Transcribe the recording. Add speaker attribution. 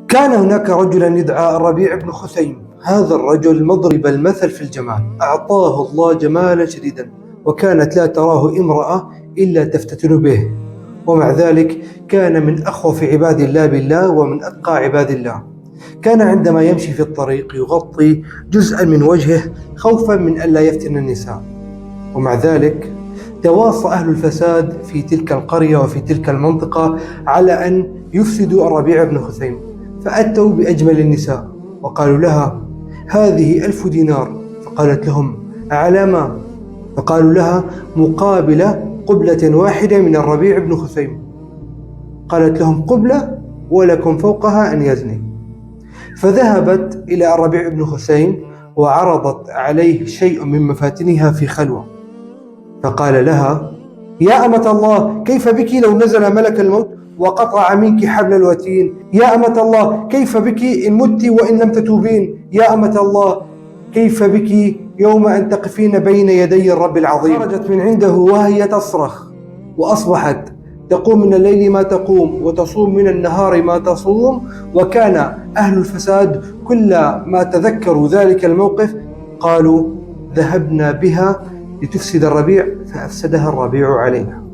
Speaker 1: كان هناك رجلا يدعى الربيع بن خثيم. هذا الرجل مضرب المثل في الجمال، أعطاه الله جمالا شديدا، وكانت لا تراه امرأة إلا تفتتن به، ومع ذلك كان من أخوف عباد الله بالله ومن أتقى عباد الله. كان عندما يمشي في الطريق يغطي جزءا من وجهه خوفا من ألا يفتن النساء، ومع ذلك تواصى أهل الفساد في تلك القرية وفي تلك المنطقة على أن يفسدوا الربيع بن خثيم، فأتوا بأجمل النساء وقالوا لها: هذه 1000 دينار. فقالت لهم: على ما؟ فقالوا لها: مقابل قبلة واحدة من الربيع بن خثيم. قالت لهم: قبلة ولكم فوقها أن يزني. فذهبت إلى الربيع بن خثيم وعرضت عليه شيء من مفاتنها في خلوة، فقال لها: يا أمة الله، كيف بك لو نزل ملك الموت وقطع منك حبل الوتين؟ يا أمة الله، كيف بك إن مت وإن لم تتوبين؟ يا أمة الله، كيف بك يوم أن تقفين بين يدي الرب العظيم؟ خرجت من عنده وهي تصرخ، وأصبحت تقوم من الليل ما تقوم وتصوم من النهار ما تصوم. وكان أهل الفساد كل ما تذكروا ذلك الموقف قالوا: ذهبنا بها لتفسد الربيع فأفسدها الربيع علينا.